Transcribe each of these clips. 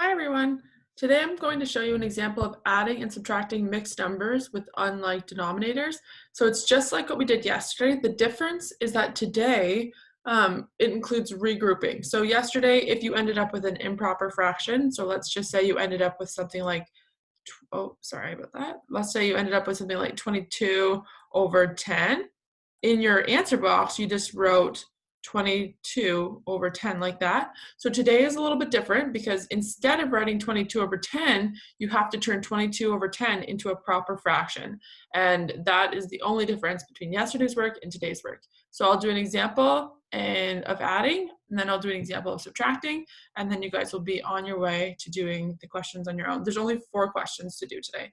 Hi everyone. Today I'm going to show you an example of adding and subtracting mixed numbers with unlike denominators. So it's just like what we did yesterday. The difference is that today it includes regrouping. So yesterday, if you ended up with an improper fraction, so let's just say you ended up with something like, oh, sorry about that. Let's say you ended up with something like 22 over 10. In your answer box, you just wrote 22 over 10 like that. So today is a little bit different because instead of writing 22 over 10, you have to turn 22 over 10 into a proper fraction. And that is the only difference between yesterday's work and today's work. So I'll do an example of adding, and then I'll do an example of subtracting, and then you guys will be on your way to doing the questions on your own. There's only 4 questions to do today.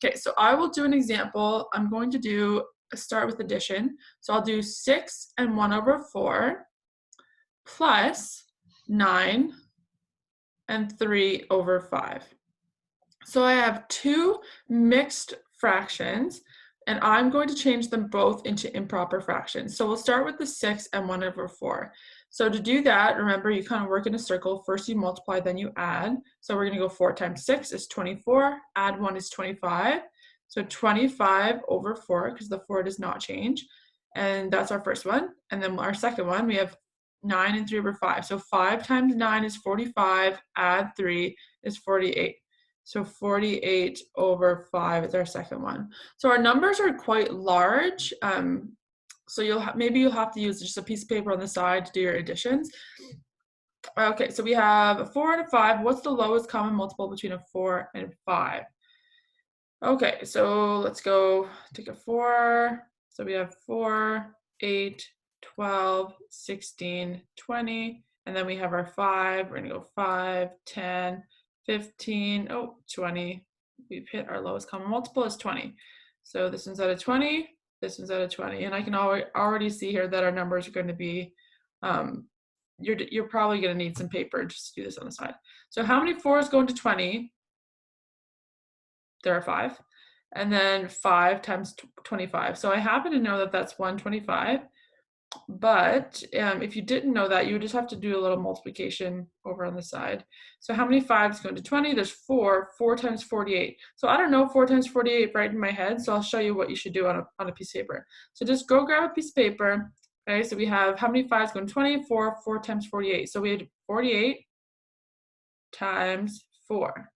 Okay, so I will do an example. I'm going to start with addition. So I'll do 6 and 1 over 4 plus 9 and 3 over 5. So I have 2 mixed fractions, and I'm going to change them both into improper fractions. So we'll start with the 6 and 1 over 4. So to do that, remember, you kind of work in a circle. First you multiply, then you add. So we're going to go 4 times 6 is 24, add 1 is 25. So 25 over 4, because the 4 does not change. And that's our first one. And then our second one, we have 9 and 3 over 5. So 5 times 9 is 45, add 3 is 48. So 48 over 5 is our second one. So our numbers are quite large. So maybe you'll have to use just a piece of paper on the side to do your additions. Okay, so we have a 4 and a 5. What's the lowest common multiple between a 4 and a 5? Okay, so let's go take a 4. So we have 4, 8, 12, 16, 20. And then we have our 5. We're going to go 5, 10, 15, 20. We've hit our lowest common multiple is 20. So this one's out of 20, this one's out of 20. And I can already see here that our numbers are going to be, you're probably going to need some paper just to do this on the side. So how many 4s go into 20? There are 5. And then 5 times 25. So I happen to know that that's 125. But if you didn't know that, you would just have to do a little multiplication over on the side. So how many 5s go into 20? There's 4. 4 times 48. So I don't know 4 times 48 right in my head, so I'll show you what you should do on a piece of paper. So just go grab a piece of paper. Okay, so we have how many 5s go into 20? 4. 4 times 48. So we had 48 times 4.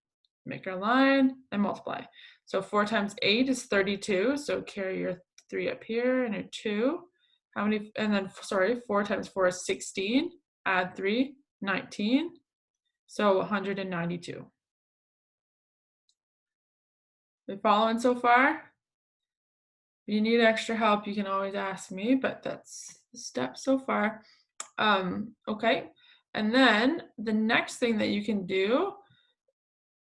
Make our line and multiply. So 4 times 8 is 32. So carry your 3 up here and your 2. How many, and then, sorry, 4 times 4 is 16. Add 3, 19. So 192. We following so far? If you need extra help, you can always ask me, but that's the step so far. Okay, and then the next thing that you can do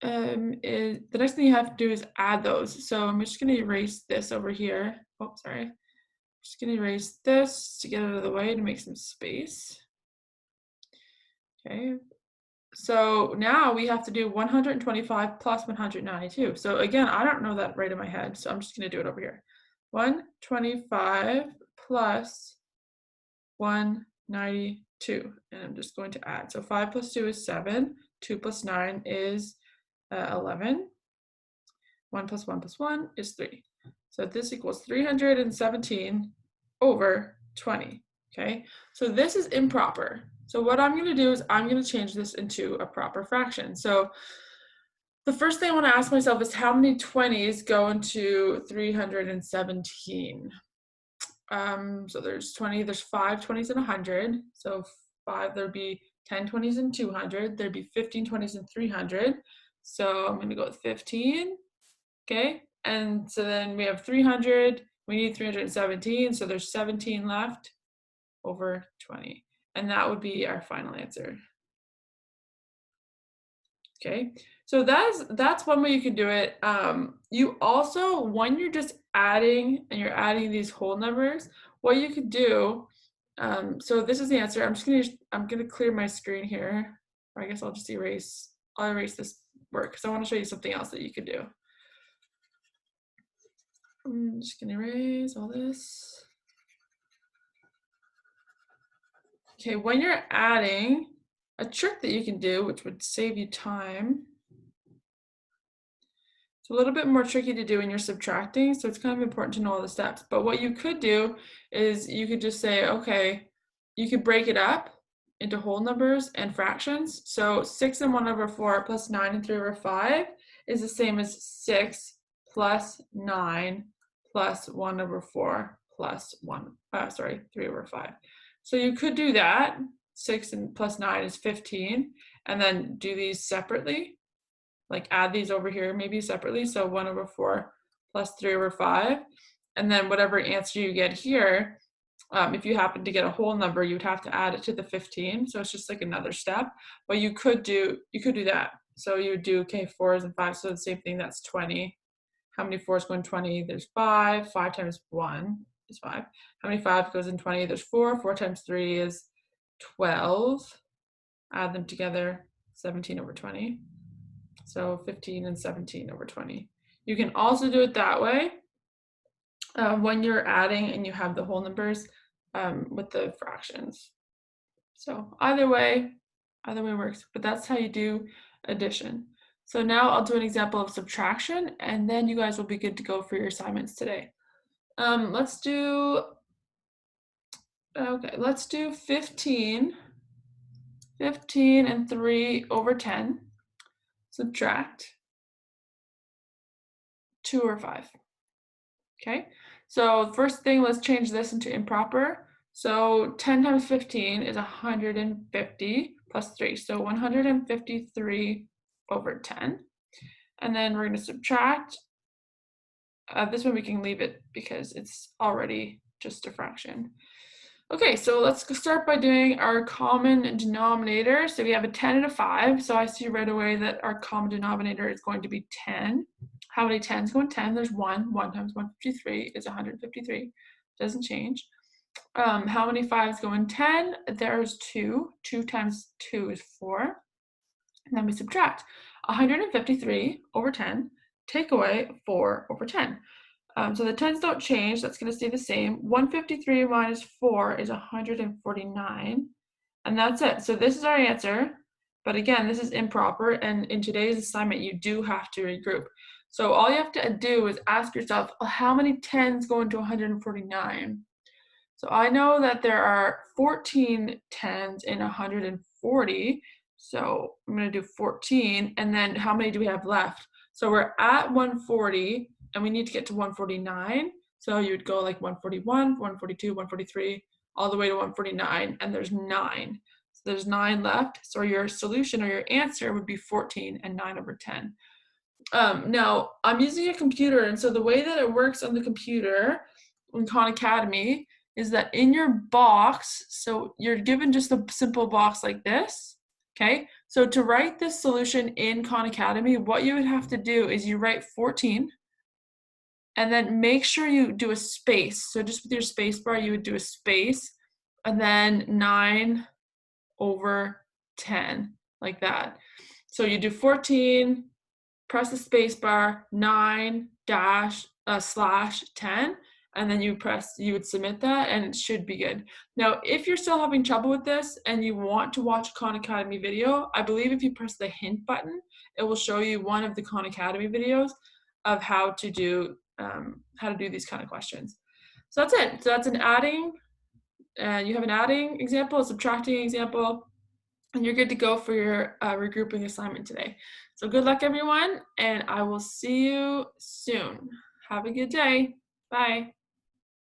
the next thing you have to do is add those. So I'm just going to erase this over here. Oh, sorry. Just going to erase this to get it out of the way to make some space. Okay. So now we have to do 125 plus 192. So again, I don't know that right in my head, so I'm just going to do it over here. 125 plus 192. And I'm just going to add. So 5 plus 2 is 7. 2 plus 9 is 11. 1 plus 1 plus 1 is 3. So this equals 317 over 20. Okay, so this is improper. So what I'm going to do is I'm going to change this into a proper fraction. So the first thing I want to ask myself is how many 20s go into 317? So there's 5 20s and 100. So 5, there'd be 10 20s and 200. There'd be 15 20s and 300. So I'm going to go with 15. Okay, and so then we have 300. We need 317. So there's 17 left over 20. And that would be our final answer. Okay, so that's one way you can do it. You also, when you're just adding and you're adding these whole numbers, what you could do, so this is the answer. I'm gonna clear my screen here. Or I guess I'll just erase this work because I want to show you something else that you could do. I'm just gonna erase all this. Okay, when you're adding, a trick that you can do, which would save you time. It's a little bit more tricky to do when you're subtracting, so it's kind of important to know all the steps. But what you could do is you could just say, okay, you could break it up into whole numbers and fractions. So 6 and 1/4 plus 9 and 3/5 is the same as 6 plus 9 plus 1/4 plus 3/5. So you could do that. 6 and plus 9 is 15, and then do these separately. Like add these over here maybe separately. So 1/4 plus 3/5. And then whatever answer you get here, if you happen to get a whole number, you would have to add it to the 15. So it's just like another step. But you could do that. So you would do, okay, 4s and 5s. So the same thing, that's 20. How many 4s go in 20? There's 5. 5 times 1 is 5. How many 5 goes in 20? There's 4. 4 times 3 is 12. Add them together, 17/20. So 15 and 17/20. You can also do it that way when you're adding and you have the whole numbers with the fractions. So either way works, but that's how you do addition. So now I'll do an example of subtraction, and then you guys will be good to go for your assignments today. Let's do 15 and 3/10. Subtract 2/5. Okay, so first thing, let's change this into improper. So 10 times 15 is 150 plus 3, so 153/10. And then we're going to subtract. This one we can leave it because it's already just a fraction. Okay, so let's start by doing our common denominator. So we have a 10 and a 5. So I see right away that our common denominator is going to be 10. How many 10s go in 10? There's 1. 1 times 153 is 153. Doesn't change. How many 5s go in 10? There's 2. 2 times 2 is 4. And then we subtract 153/10. Take away 4/10. So the 10s don't change, that's going to stay the same. 153 minus 4 is 149, and that's it. So this is our answer, but again, this is improper, and in today's assignment, you do have to regroup. So all you have to do is ask yourself, how many 10s go into 149? So I know that there are 14 10s in 140, so I'm going to do 14, and then how many do we have left? So we're at 140, and we need to get to 149. So you would go like 141, 142, 143, all the way to 149, and there's 9. So there's 9 left. So your solution or your answer would be 14 and 9/10. Now, I'm using a computer, and so the way that it works on the computer in Khan Academy is that in your box, so you're given just a simple box like this, okay? So to write this solution in Khan Academy, what you would have to do is you write 14, and then make sure you do a space. So just with your space bar, you would do a space, and then 9/10, like that. So you do 14, press the space bar, 9-/10, and then you would submit that, and it should be good. Now, if you're still having trouble with this and you want to watch a Khan Academy video, I believe if you press the hint button, it will show you one of the Khan Academy videos of how to do these kind of questions. So that's it. So that's an adding, you have an adding example, a subtracting example, and you're good to go for your regrouping assignment today. So good luck, everyone, and I will see you soon. Have a good day. Bye.